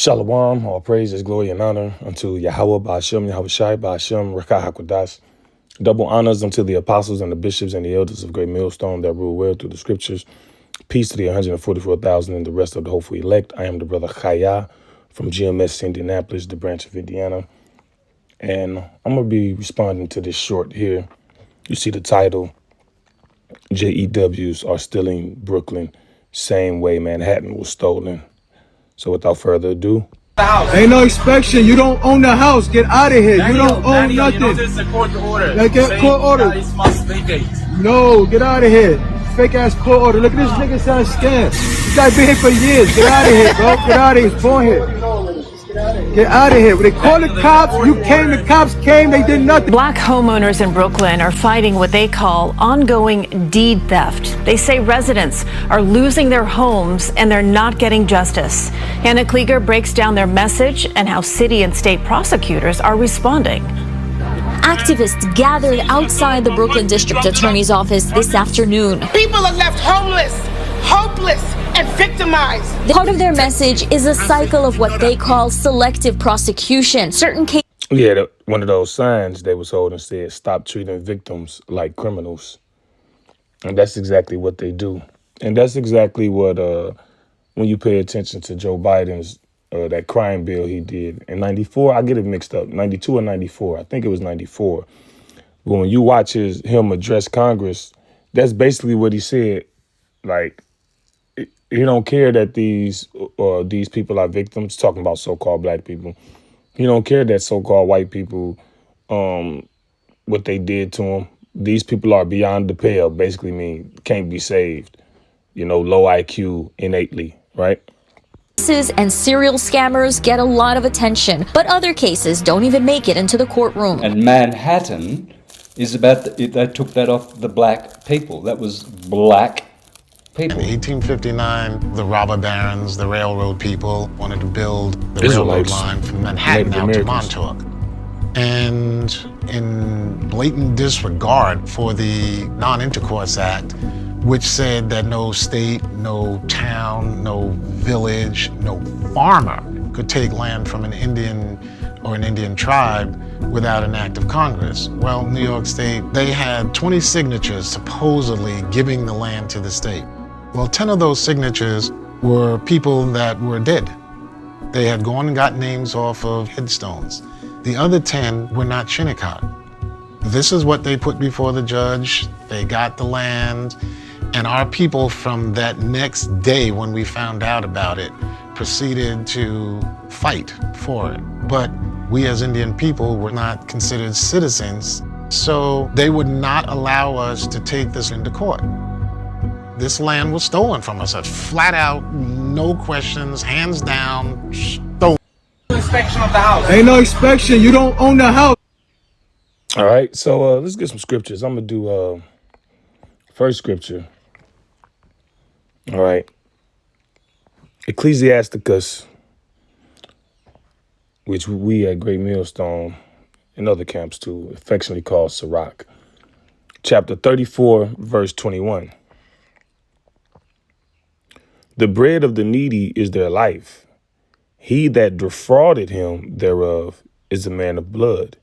Shalom, all praises, glory, and honor unto Yahweh, Ba'ashem, Yahweh Shai, Ba'ashem, Rekah HaKodash. Double honors unto the apostles and the bishops and the elders of Great Millstone that rule well through the scriptures. Peace to the 144,000 and the rest of the hopefully elect. I am the brother Chaya from GMS Indianapolis, the branch of Indiana. And I'm going to be responding to this short here. You see the title, JEWs are stealing Brooklyn, same way Manhattan was stolen. So without further ado. Ain't no inspection. You don't own the house. Get out of here. You don't own nothing. You know this is a court order. Like, get court order. Must vacate. No, get out of here. Fake ass court order. Look at this nigga sound scam. This guy been here for years. Get out of here, bro. Get out of here. He's born here. Get out of here. When they call the cops, you came, the cops came, they did nothing. Black homeowners in Brooklyn are fighting what they call ongoing deed theft. They say residents are losing their homes and they're not getting justice. Anna Klieger breaks down their message and how city and state prosecutors are responding. Activists gathered outside the Brooklyn District Attorney's office this afternoon. People are left homeless, hopeless, and victimized. Part of their message is a cycle of what they call selective prosecution. Certain cases. Yeah, one of those signs they was holding said, "Stop treating victims like criminals." And that's exactly what they do. And that's exactly what, when you pay attention to Joe Biden's, that crime bill he did in 94, I get it mixed up, 92 or 94. I think it was 94. But when you watch him address Congress, that's basically what he said. Like, he don't care that these people are victims, talking about so-called black people. He don't care that so-called white people, what they did to them. These people are beyond the pale, basically mean can't be saved. You know, low IQ innately, right? And serial scammers get a lot of attention, but other cases don't even make it into the courtroom. And Manhattan is about, they took that off the black people. That was black people. In 1859, the robber barons, the railroad people, wanted to build the railroad line from Manhattan out to Montauk. And in blatant disregard for the Non-Intercourse Act, which said that no state, no town, no village, no farmer could take land from an Indian or an Indian tribe without an act of Congress. Well, New York State, they had 20 signatures supposedly giving the land to the state. Well, 10 of those signatures were people that were dead. They had gone and got names off of headstones. The other 10 were not Shinnecock. This is what they put before the judge. They got the land. And our people from that next day when we found out about it proceeded to fight for it. But we as Indian people were not considered citizens, so they would not allow us to take this into court. This land was stolen from us, flat out, no questions, hands down, stolen. Inspection of the house. Ain't no inspection. You don't own the house. All right, so let's get some scriptures. I'm going to do first scripture. All right. Ecclesiasticus, which we at Great Millstone and other camps too affectionately call Sirach. Chapter 34, verse 21. The bread of the needy is their life. He that defrauded him thereof is a man of blood.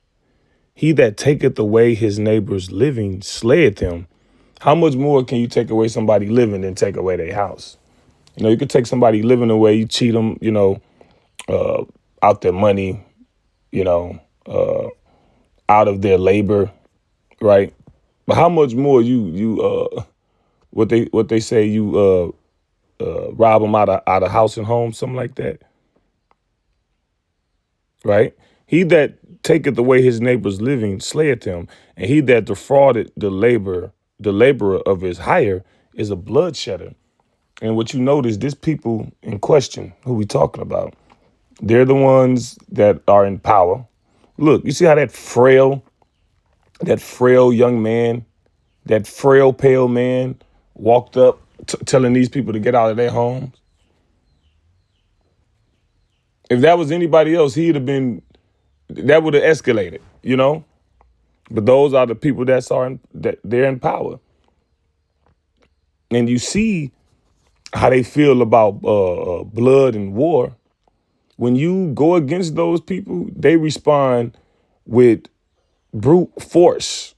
He that taketh away his neighbor's living slayeth him. How much more can you take away somebody living than take away their house? You know, you could take somebody living away, you cheat them, you know, out their money, you know, out of their labor, right? But how much more what they say you rob them out of house and home, something like that, right? He that taketh away his neighbor's living slayeth him, and he that defrauded the laborer of his hire is a bloodshedder. And what you notice, this people in question, who we talking about, they're the ones that are in power. Look, you see how that frail young man, that frail, pale man walked up telling these people to get out of their homes? If that was anybody else, that would have escalated, you know? But those are the people that they're in power. And you see how they feel about blood and war When you go against those people, they respond with brute force.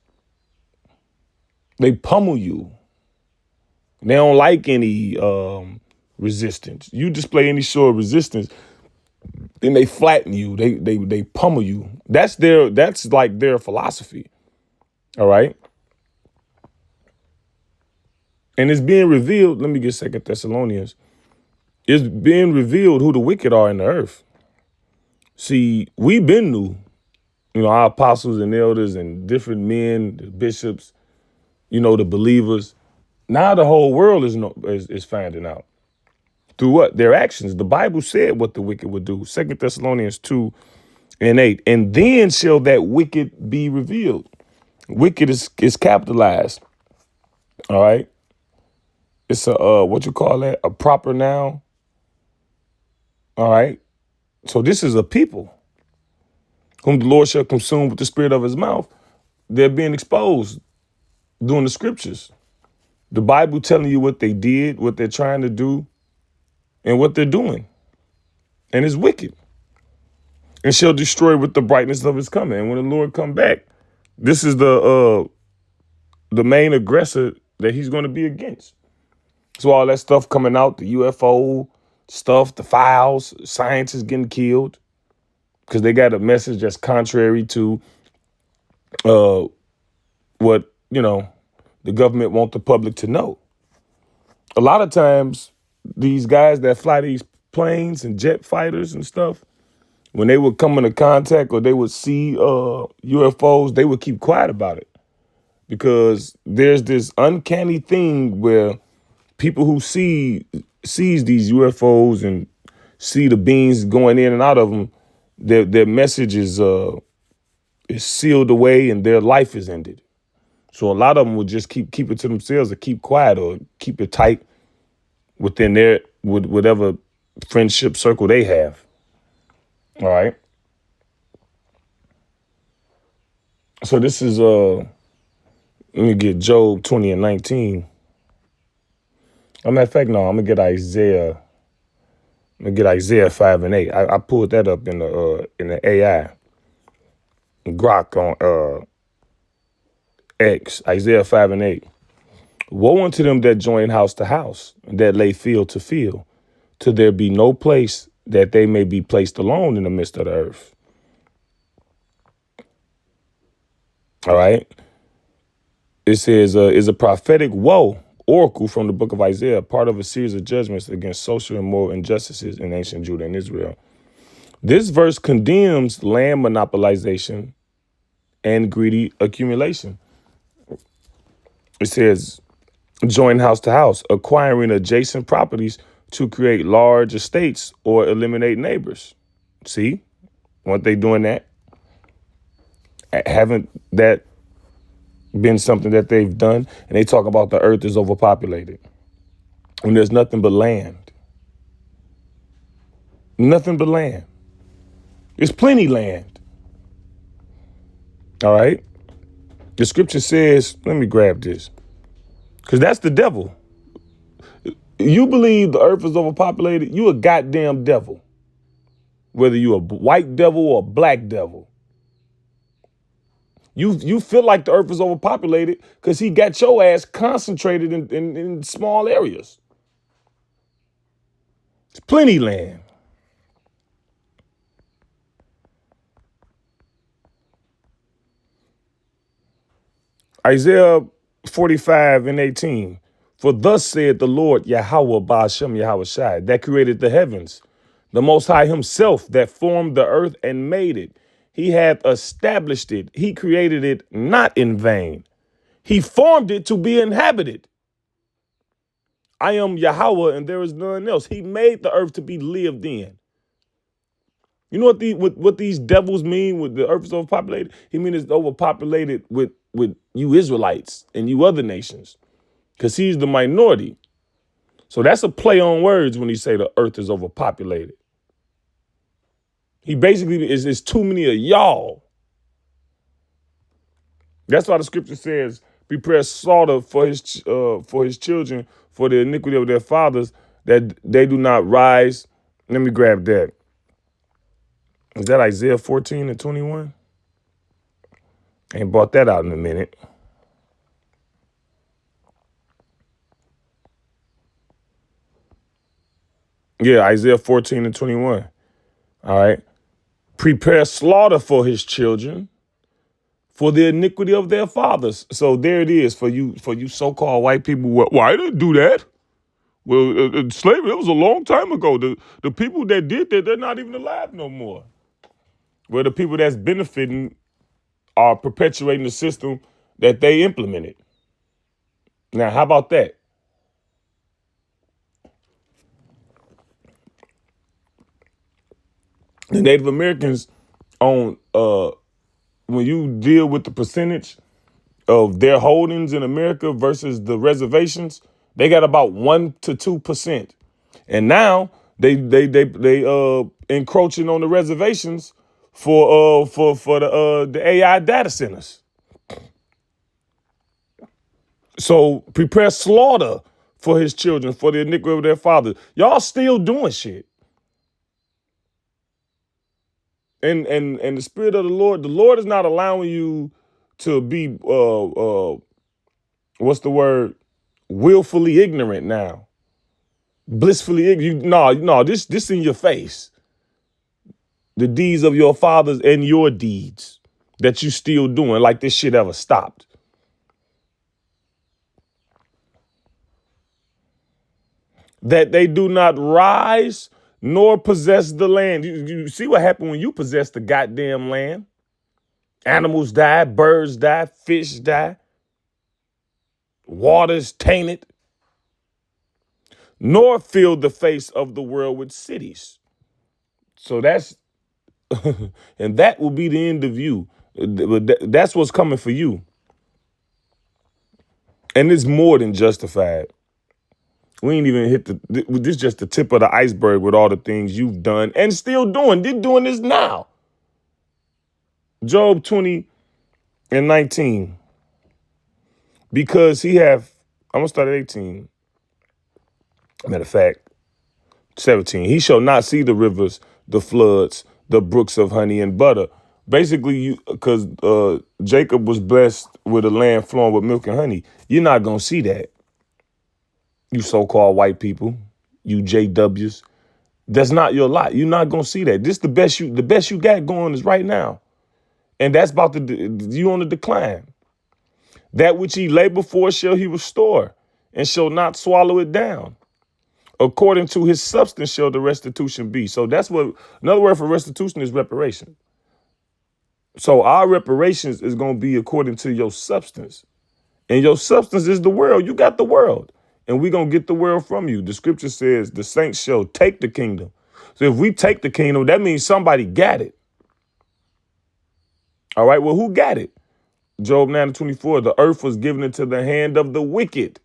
They pummel you. They don't like any resistance. You display any sort of resistance, then they flatten you. They pummel you. That's like their philosophy. All right. And it's being revealed. Let me get 2 Thessalonians. It's being revealed who the wicked are in the earth. See, we've been new. Our apostles and elders and different men, the bishops, the believers. Now the whole world is finding out. Through what? Their actions. The Bible said what the wicked would do. 2 Thessalonians 2:8. And then shall that wicked be revealed. Wicked is capitalized. All right. It's a what you call that? A proper noun. All right. So this is a people whom the Lord shall consume with the spirit of his mouth. They're being exposed during the scriptures. The Bible telling you what they did, what they're trying to do, and what they're doing. And it's wicked. And shall destroy with the brightness of his coming. And when the Lord come back, this is the main aggressor that he's going to be against. So all that stuff coming out, the UFO stuff, the files, science is getting killed because they got a message that's contrary to what, the government want the public to know. A lot of times, these guys that fly these planes and jet fighters and stuff, when they would come into contact or they would see UFOs, they would keep quiet about it because there's this uncanny thing where people who sees these UFOs and see the beings going in and out of them, their message is sealed away and their life is ended. So a lot of them would just keep it to themselves or keep quiet or keep it tight within with whatever friendship circle they have. All right. So this is let me get Job 20:19. Matter of fact, no, I'm gonna get Isaiah. I'm gonna get Isaiah 5:8. I pulled that up in the AI. Grok on X. Isaiah 5:8. Woe unto them that join house to house, that lay field to field, till there be no place that they may be placed alone in the midst of the earth. All right. It says, is a prophetic woe oracle from the book of Isaiah, part of a series of judgments against social and moral injustices in ancient Judah and Israel. This verse condemns land monopolization and greedy accumulation. It says, join house to house, acquiring adjacent properties to create large estates or eliminate neighbors. See, weren't they doing that? Haven't that been something that they've done? And they talk about the earth is overpopulated when there's nothing but land. Nothing but land. There's plenty land. All right. The scripture says, let me grab this, because that's the devil. You believe the earth is overpopulated, you a goddamn devil. Whether you a white devil or a black devil. You feel like the earth is overpopulated because he got your ass concentrated in small areas. It's plenty land. Isaiah 45:18. For thus saith the Lord Yahweh Ba'ashem Yahweh Shai, that created the heavens, the Most High himself that formed the earth and made it. He hath established it. He created it not in vain. He formed it to be inhabited. I am Yahweh and there is none else. He made the earth to be lived in. You know what these devils mean with the earth is overpopulated? He means it's overpopulated with you Israelites and you other nations, because he's the minority. So that's a play on words when he say the earth is overpopulated. He basically is too many of y'all. That's why the scripture says, prepare slaughter for his children, for the iniquity of their fathers, that they do not rise. Let me grab that. Is that Isaiah 14 and 21? Ain't brought that out in a minute. Yeah, Isaiah 14 and 21. All right. Prepare slaughter for his children, for the iniquity of their fathers. So there it is for you so-called white people. Well, I didn't do that. Well, slavery, it was a long time ago. The people that did that, they're not even alive no more. Well, the people that's benefiting are perpetuating the system that they implemented. Now, how about that? The Native Americans own, when you deal with the percentage of their holdings in America versus the reservations, they got about 1 to 2%. And now they encroaching on the reservations for the AI data centers. So prepare slaughter for his children, for the iniquity of their fathers. Y'all still doing shit. And the spirit of the Lord is not allowing you to be what's the word? Willfully ignorant now. Blissfully ignorant. No, this in your face. The deeds of your fathers and your deeds that you still doing, like this shit ever stopped. That they do not rise nor possess the land. You see what happened when you possess the goddamn land? Animals die, birds die, fish die, water's tainted. Nor fill the face of the world with cities. So that's, and that will be the end of you. That's what's coming for you. And it's more than justified. We ain't even hit this is just the tip of the iceberg with all the things you've done and still doing. They're doing this now. Job 20 and 19. Because I'm going to start at 18. Matter of fact, 17. He shall not see the rivers, the floods, the brooks of honey and butter. Basically, because Jacob was blessed with a land flowing with milk and honey. You're not going to see that. You so-called white people, you JWs. That's not your lot. You're not going to see that. This the best you got going is right now. And that's about you on the decline. That which he lay before shall he restore and shall not swallow it down. According to his substance shall the restitution be. So that's what, another word for restitution is reparation. So our reparations is going to be according to your substance. And your substance is the world. You got the world. And we're going to get the world from you. The scripture says the saints shall take the kingdom. So if we take the kingdom, that means somebody got it. All right, well, who got it? Job 9:24, the earth was given into the hand of the wicked.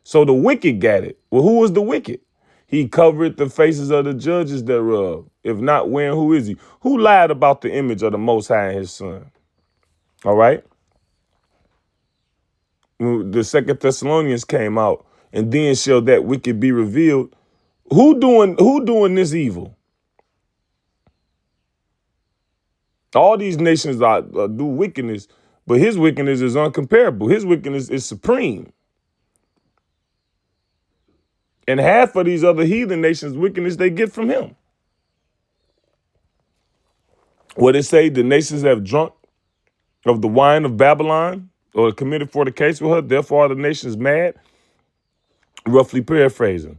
So the wicked got it. Well, who was the wicked? He covered the faces of the judges thereof. If not, when, who is he? Who lied about the image of the Most High and his son? All right. The 2 Thessalonians came out, and then shall that wicked be revealed. Who doing this evil? All these nations do wickedness, but his wickedness is uncomparable. His wickedness is supreme. And half of these other heathen nations' wickedness they get from him. What it say? The nations have drunk of the wine of Babylon, or committed fornication with her. Therefore, are the nations mad? Roughly paraphrasing.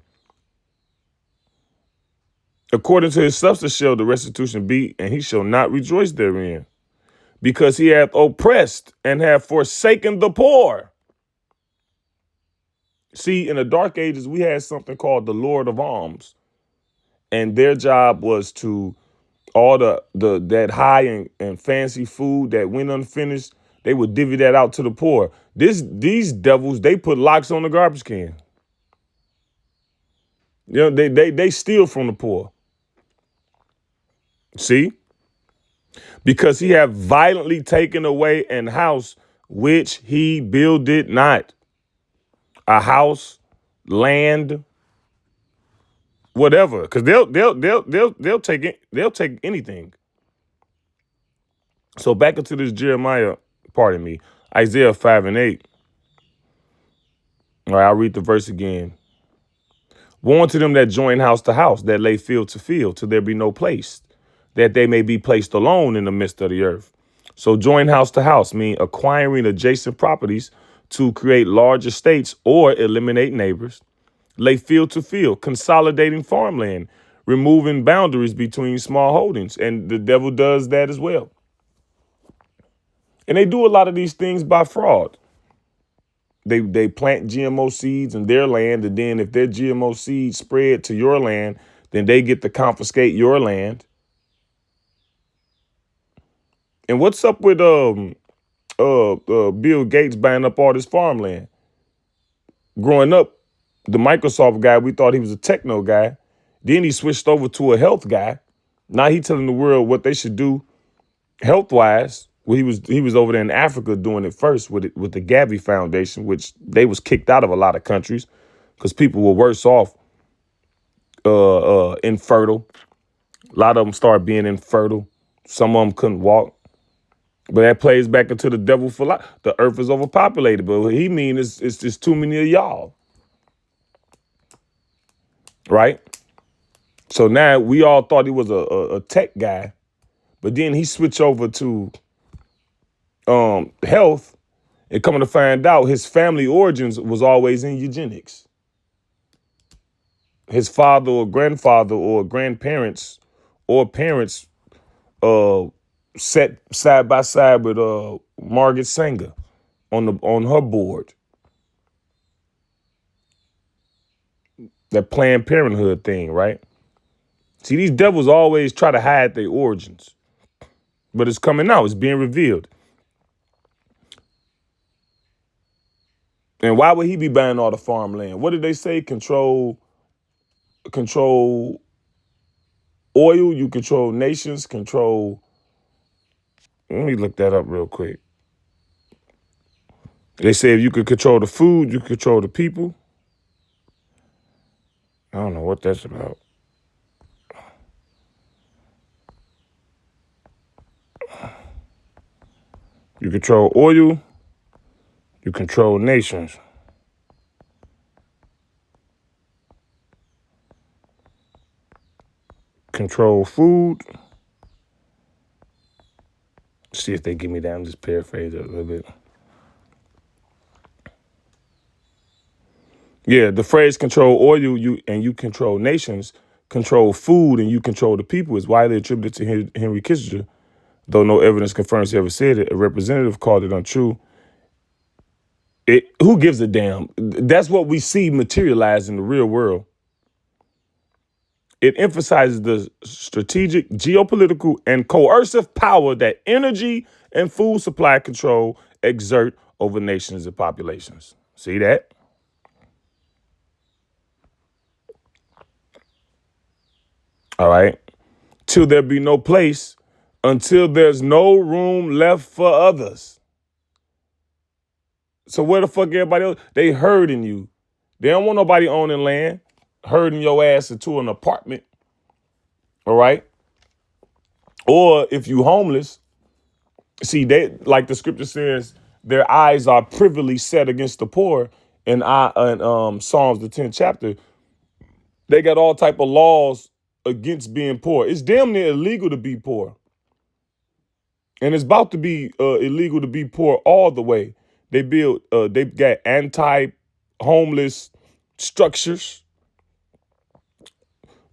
According to his substance shall the restitution be, and he shall not rejoice therein, because he hath oppressed and hath forsaken the poor. See, in the dark ages, we had something called the Lord of Alms, and their job was to all that high and fancy food that went unfinished, they would divvy that out to the poor. These devils, they put locks on the garbage can. You know, they steal from the poor. See? Because he hath violently taken away an house which he builded not. A house, land, whatever. Because they'll take it, they'll take anything. So back into this Jeremiah, pardon me, Isaiah 5 and 8. All right, I'll read the verse again. Woe unto them that join house to house, that lay field to field, till there be no place, that they may be placed alone in the midst of the earth. So join house to house mean acquiring adjacent properties to create large estates or eliminate neighbors. Lay field to field, consolidating farmland, removing boundaries between small holdings. And the devil does that as well. And they do a lot of these things by fraud. They plant GMO seeds in their land, and then if their GMO seeds spread to your land, then they get to confiscate your land. And what's up with Bill Gates buying up all this farmland? Growing up, the Microsoft guy, we thought he was a techno guy. Then he switched over to a health guy. Now he telling the world what they should do health-wise. Well, he was over there in Africa doing it first with the Gavi Foundation, which they was kicked out of a lot of countries because people were worse off infertile. A lot of them started being infertile. Some of them couldn't walk. But that plays back into the devil for life. The earth is overpopulated, but what he means it's just too many of y'all. Right? So now we all thought he was a tech guy, but then he switched over to health, and coming to find out his family origins was always in eugenics. His father or grandfather or grandparents or parents sat side by side with Margaret Sanger on her board. That Planned Parenthood thing, right? See, these devils always try to hide their origins, but it's coming out. It's being revealed. And why would he be buying all the farmland? What did they say? Control oil, you control nations, control. Let me look that up real quick. They say if you could control the food, you control the people. I don't know what that's about. You control oil, you control nations. Control food. See if they give me that. I'm just paraphrasing it a little bit. Yeah, the phrase control oil, you control nations, control food, and you control the people is widely attributed to Henry Kissinger, though no evidence confirms he ever said it. A representative called it untrue. Who gives a damn? That's what we see materialize in the real world. It emphasizes the strategic, geopolitical, and coercive power that energy and food supply control exert over nations and populations. See that? All right. Till there be no place, until there's no room left for others. So where the fuck everybody else? They herding you. They don't want nobody owning land, herding your ass into an apartment. All right. Or if you homeless, see, they, like the scripture says, their eyes are privily set against the poor. In Psalms, the 10th chapter, they got all type of laws against being poor. It's damn near illegal to be poor. And it's about to be illegal to be poor all the way. They got anti-homeless structures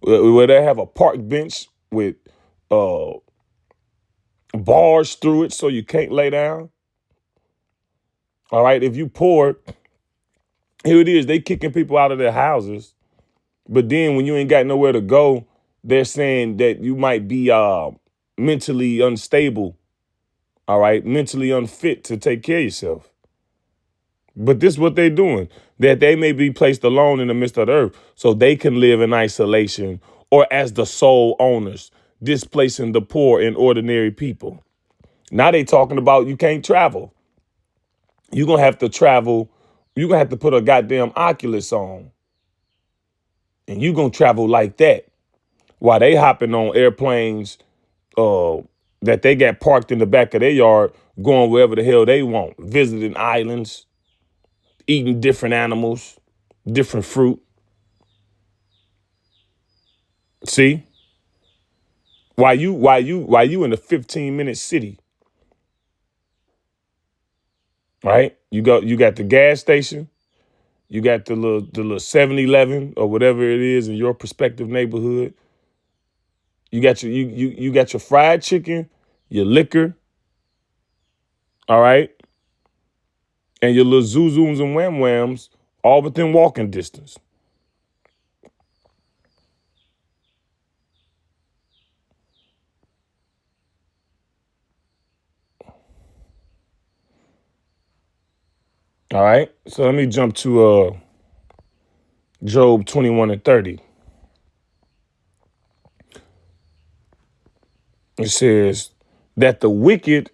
where they have a park bench with bars through it so you can't lay down. All right, if you poor, here it is. They kicking people out of their houses. But then when you ain't got nowhere to go, they're saying that you might be mentally unstable. All right, mentally unfit to take care of yourself. But this is what they're doing, that they may be placed alone in the midst of the earth so they can live in isolation or as the sole owners, displacing the poor and ordinary people. Now they talking about you can't travel. You're going to have to travel. You're going to have to put a goddamn Oculus on. And you're going to travel like that while they hopping on airplanes that they got parked in the back of their yard, going wherever the hell they want, visiting islands, eating different animals, different fruit. See? Why you in a 15-minute city? Right? You got the gas station, you got the little 7-Eleven or whatever it is in your prospective neighborhood. You got your fried chicken, your liquor, all right, and your little zoom and wham whams, all within walking distance. All right, so let me jump to Job 21:30. It says that the wicked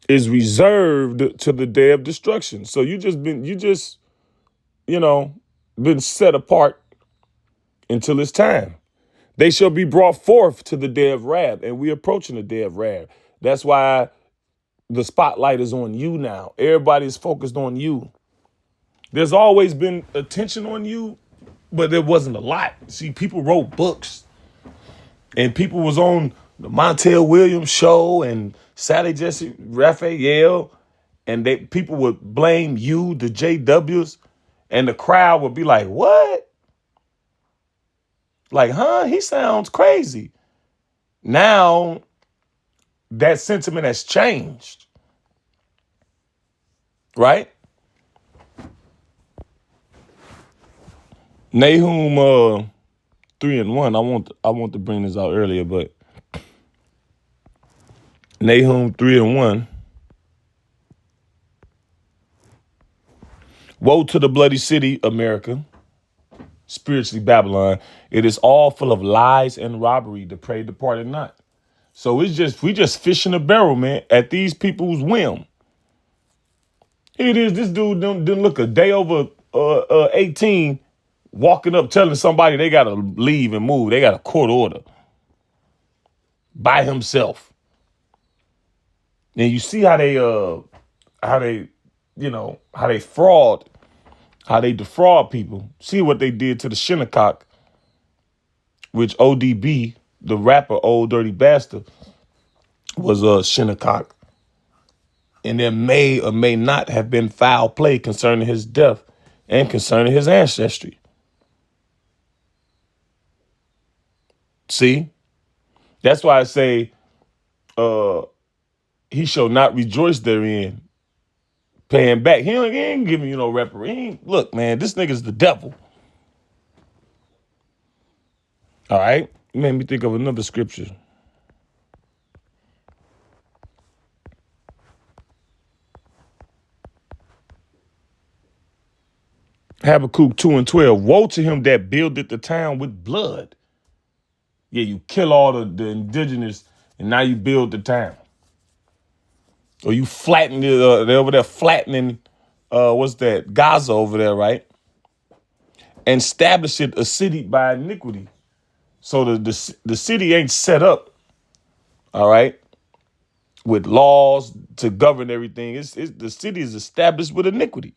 is reserved to the day of destruction. So you just been set apart until it's time. They shall be brought forth to the day of wrath, and we're approaching the day of wrath. That's why the spotlight is on you now. Everybody's focused on you. There's always been attention on you, but there wasn't a lot. See, people wrote books, and people was on the Montel Williams show and Sally Jesse Raphael, and people would blame you, the JWs, and the crowd would be like, what? Like, huh? He sounds crazy. Now, that sentiment has changed. Right? Nahum 3:1. I want to bring this out earlier, but Nahum 3:1. Woe to the bloody city, America, spiritually Babylon. It is all full of lies and robbery. The prey departed not. So we just fishing a barrel, man, at these people's whim. Here it is. This dude didn't look a day over 18, walking up telling somebody they gotta leave and move. They got a court order by himself. And you see how they fraud, how they defraud people. See what they did to the Shinnecock, which ODB, the rapper Old Dirty Bastard, was a Shinnecock. And there may or may not have been foul play concerning his death and concerning his ancestry. See? That's why I say he shall not rejoice therein, paying back. He ain't giving you no reparations. Look, man, this nigga's the devil. All right? It made me think of another scripture. Habakkuk 2:12. Woe to him that buildeth the town with blood. Yeah, you kill all the indigenous, and now you build the town. Or you flatten it. They're over there flattening, what's that? Gaza over there, right? And establish it a city by iniquity. So the city ain't set up, all right, with laws to govern everything. The city is established with iniquity.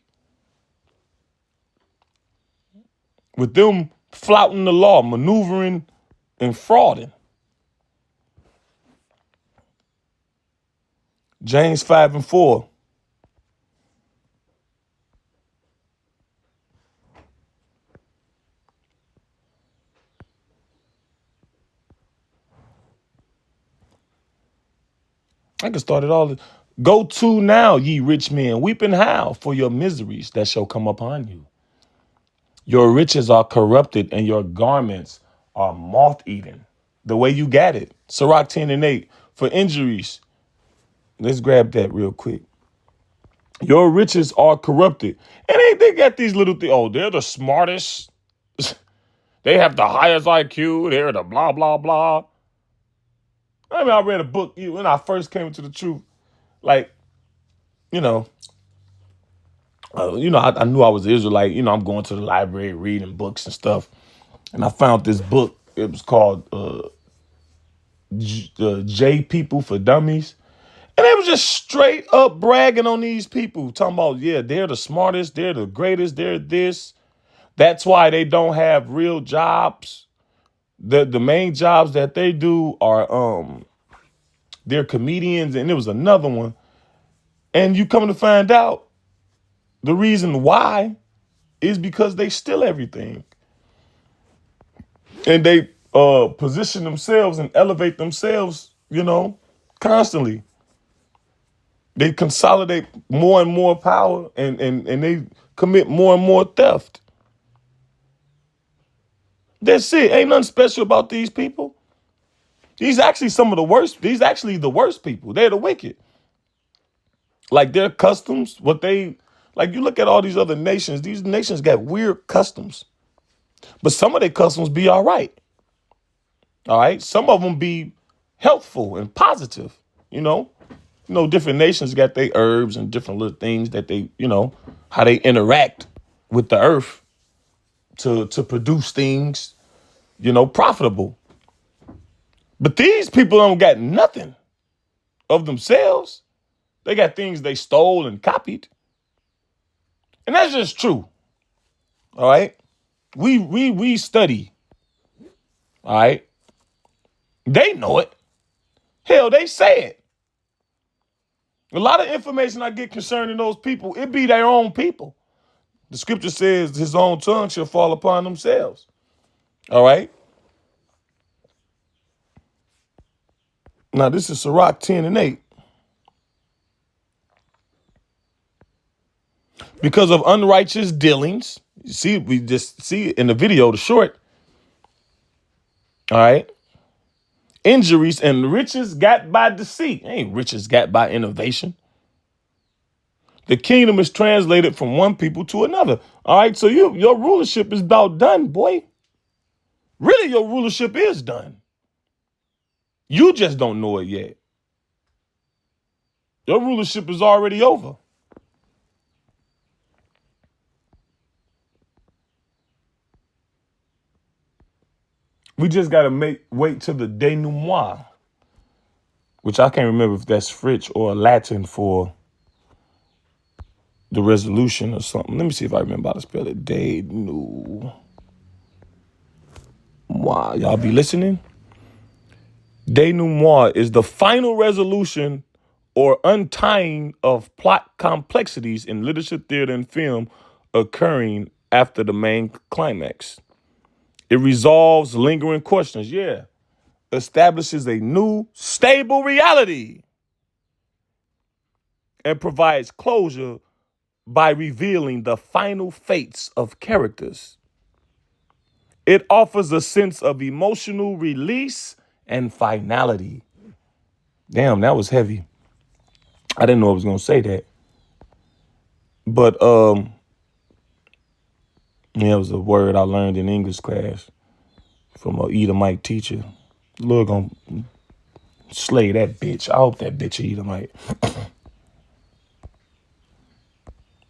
With them flouting the law, maneuvering and frauding. James 5:4. I can start it all. Go to now, ye rich men, weep and howl for your miseries that shall come upon you. Your riches are corrupted and your garments are moth-eaten. The way you got it. Sirach 10:8. For injuries. Let's grab that real quick. Your riches are corrupted. And they got these little things. Oh, they're the smartest. They have the highest IQ. They're the blah, blah, blah. I mean, I read a book when I first came into the truth. Like, I knew I was an Israelite. I'm going to the library, reading books and stuff. And I found this book. It was called J people for dummies. And they was just straight up bragging on these people, talking about, yeah, they're the smartest, they're the greatest, they're this. That's why they don't have real jobs. The main jobs that they do are they're comedians, and there was another one. And you come to find out the reason why is because they steal everything. And they position themselves and elevate themselves, constantly. They consolidate more and more power, and they commit more and more theft. That's it. Ain't nothing special about these people. These actually some of the worst. These actually the worst people. They're the wicked. Like their customs, you look at all these other nations, these nations got weird customs. But some of their customs be all right. All right. Some of them be healthful and positive, different nations got their herbs and different little things that they, how they interact with the earth to produce things, profitable. But these people don't got nothing of themselves. They got things they stole and copied. And that's just true. All right. We study. All right. They know it. Hell, they say it. A lot of information I get concerning those people, it be their own people. The scripture says his own tongue shall fall upon themselves. All right. Now, this is Sirach 10:8. Because of unrighteous dealings, you see, we just see it in the video, the short. All right. Injuries and riches got by deceit. Ain't riches got by innovation. The kingdom is translated from one people to another. All right. So your rulership is about done, boy. Really, your rulership is done. You just don't know it yet. Your rulership is already over. We just got to wait till the denouement, which I can't remember if that's French or Latin for the resolution or something. Let me see if I remember how to spell it. Denouement. Y'all be listening? Denouement is the final resolution or untying of plot complexities in literature, theater, and film occurring after the main climax. It resolves lingering questions. Yeah. Establishes a new, stable reality and provides closure by revealing the final fates of characters. It offers a sense of emotional release and finality. Damn, that was heavy. I didn't know I was going to say that. But, it was a word I learned in English class from an Edomite teacher. Lord gonna slay that bitch. I hope that bitch Edomite.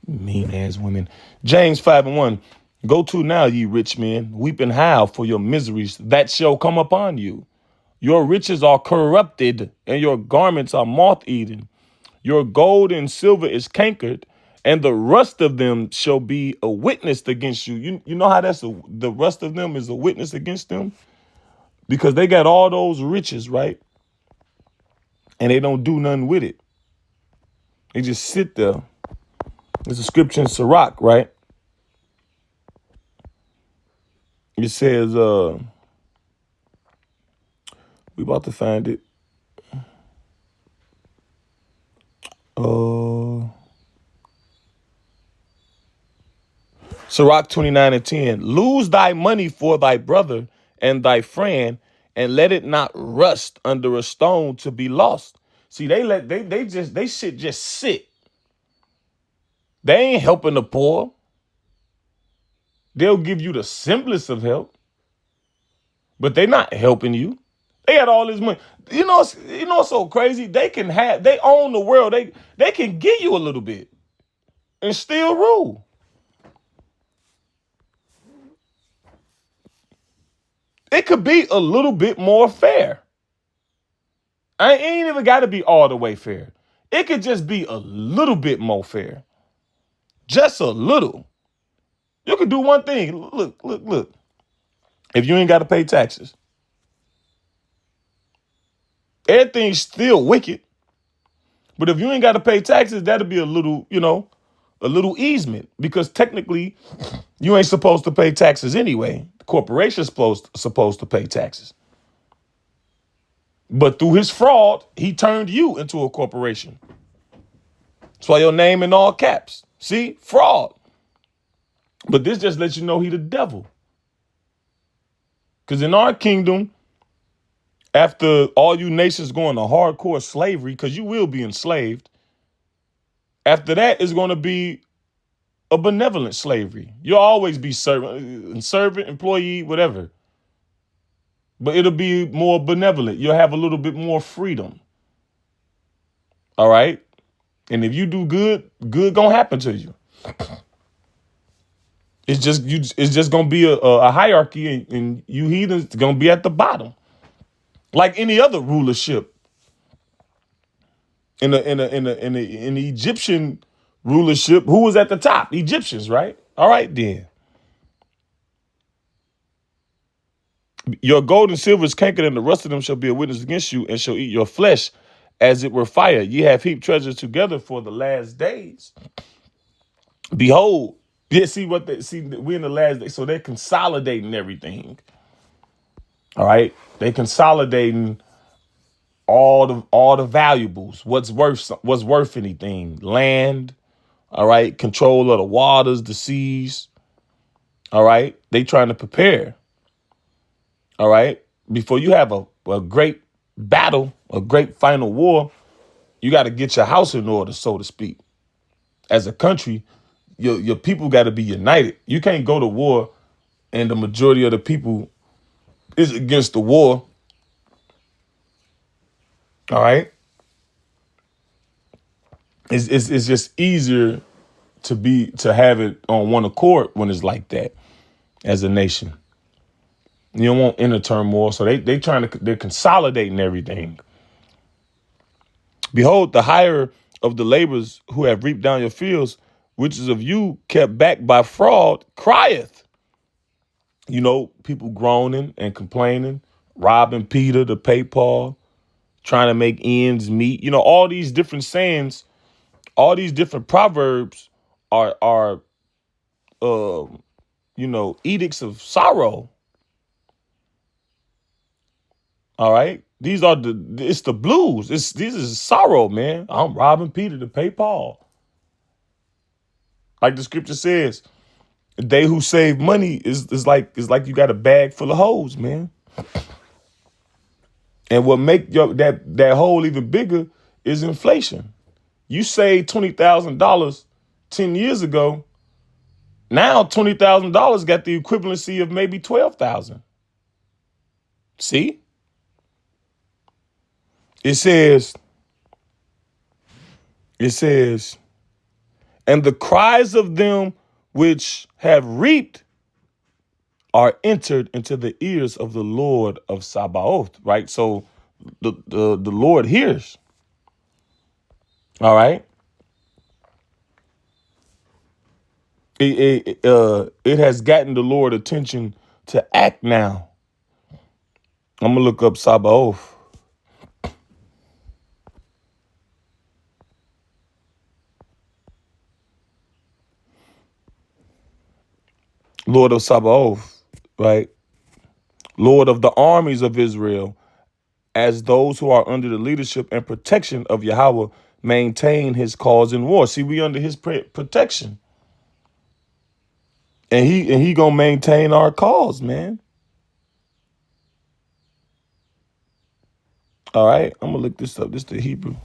Mean ass women. James 5:1. Go to now, ye rich men, weep and howl for your miseries that shall come upon you. Your riches are corrupted, and your garments are moth-eaten. Your gold and silver is cankered, and the rust of them shall be a witness against you. You know how the rust of them is a witness against them? Because they got all those riches, right? And they don't do nothing with it. They just sit there. There's a scripture in Sirach, right? It says, we about to find it. Sirach 29:10. Lose thy money for thy brother and thy friend, and let it not rust under a stone to be lost. See, they shit just sit. They ain't helping the poor. They'll give you the simplest of help, but they're not helping you. They got all this money. You know what's so crazy? They own the world. They can give you a little bit and still rule. It could be a little bit more fair. I ain't even got to be all the way fair. It could just be a little bit more fair. Just a little. You could do one thing. Look. If you ain't got to pay taxes, everything's still wicked. But if you ain't got to pay taxes, that'll be a little, a little easement, because technically you ain't supposed to pay taxes anyway. The corporation's supposed to pay taxes. But through his fraud, he turned you into a corporation. That's why your name in all caps. See? Fraud. But this just lets you know he the devil. Because in our kingdom, after all you nations go into hardcore slavery, because you will be enslaved, after that is going to be a benevolent slavery. You'll always be servant, employee, whatever. But it'll be more benevolent. You'll have a little bit more freedom. All right? And if you do good gonna happen to you. It's just gonna be a hierarchy, and you heathens gonna be at the bottom. Like any other rulership. In the Egyptian rulership, who was at the top? Egyptians, right? All right, then. Your gold and silver is cankered, and the rust of them shall be a witness against you, and shall eat your flesh as it were fire. Ye have heaped treasures together for the last days. Behold, we're in the last days, so they're consolidating everything. All right, they consolidating all the valuables. What's worth anything? Land. All right, control of the waters, the seas. All right, they trying to prepare. All right. Before you have a great battle, a great final war, you got to get your house in order, so to speak. As a country, your people got to be united. You can't go to war and the majority of the people is against the war. All right. It's just easier to have it on one accord when it's like that as a nation. You don't want inner turmoil, so they're consolidating everything. Behold, the hire of the laborers who have reaped down your fields, which is of you kept back by fraud, crieth. People groaning and complaining, robbing Peter to pay Paul, trying to make ends meet. All these different sayings, all these different proverbs are edicts of sorrow. All right. It's the blues. This is sorrow, man. I'm robbing Peter to pay Paul. Like the scripture says, they who save money is like you got a bag full of holes, man. And what make that hole even bigger is inflation. You saved $20,000 10 years ago. Now $20,000 got the equivalency of maybe 12,000. See? It says, and the cries of them which have reaped are entered into the ears of the Lord of Sabaoth, right? So the Lord hears. All right. It has gotten the Lord attention to act now. I'm gonna look up Sabaoth. Lord of Sabaoth, right? Lord of the armies of Israel, as those who are under the leadership and protection of Yahweh maintain his cause in war. See, we under his protection. And he gonna maintain our cause, man. All right, I'm gonna look this up. This is the Hebrew.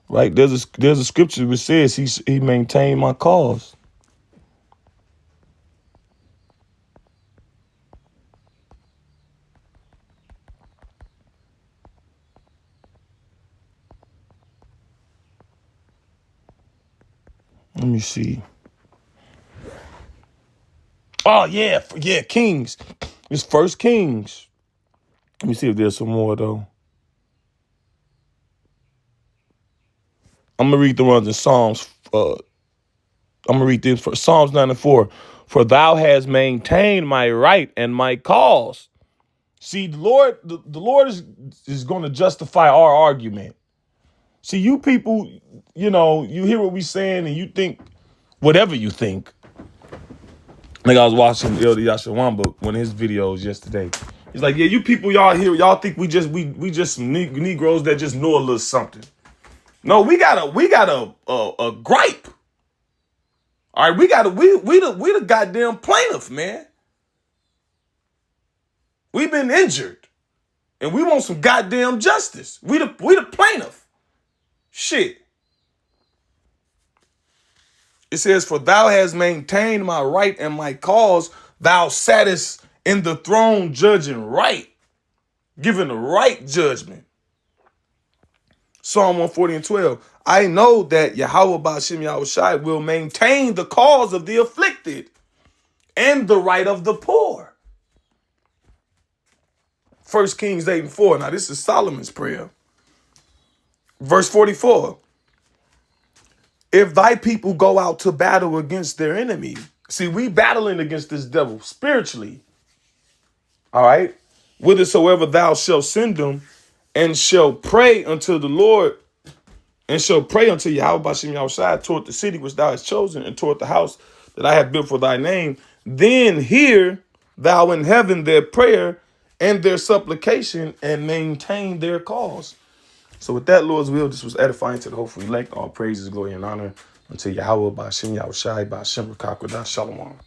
Right? There's a scripture which says he maintained my cause. Let me see. Oh, yeah, Kings. It's First Kings. Let me see if there's some more, though. I'm gonna read the ones in Psalms. I'm gonna read this for Psalms 94. For thou hast maintained my right and my cause. See, the Lord is going to justify our argument. See, you people, you know, you hear what we saying and you think whatever you think. Like I was watching Ildi Yashawamba, one of his videos yesterday. He's like, yeah, you people, y'all here, y'all think we just some Negroes that just know a little something. No, we got a gripe. All right, we the goddamn plaintiff, man. We've been injured, and we want some goddamn justice. We the plaintiff. Shit. It says, for thou hast maintained my right and my cause. Thou sattest in the throne judging right, giving the right judgment. Psalm 140:12. I know that Yahweh Ba'ashem Yahushai will maintain the cause of the afflicted and the right of the poor. 1 Kings 8:4. Now this is Solomon's prayer. Verse 44. If thy people go out to battle against their enemy. See, we battling against this devil spiritually. All right. Whithersoever thou shalt send them, and shall pray unto the Lord, and shall pray unto Yahweh Ba'ashem Yahushai toward the city which thou hast chosen, and toward the house that I have built for thy name, then hear thou in heaven their prayer and their supplication, and maintain their cause. So with that, Lord's will, this was edifying to the hopeful elect. All praises, glory, and honor unto Yahweh Ba'ashem Yahushai Ba'ashem Rakakwada Shalom.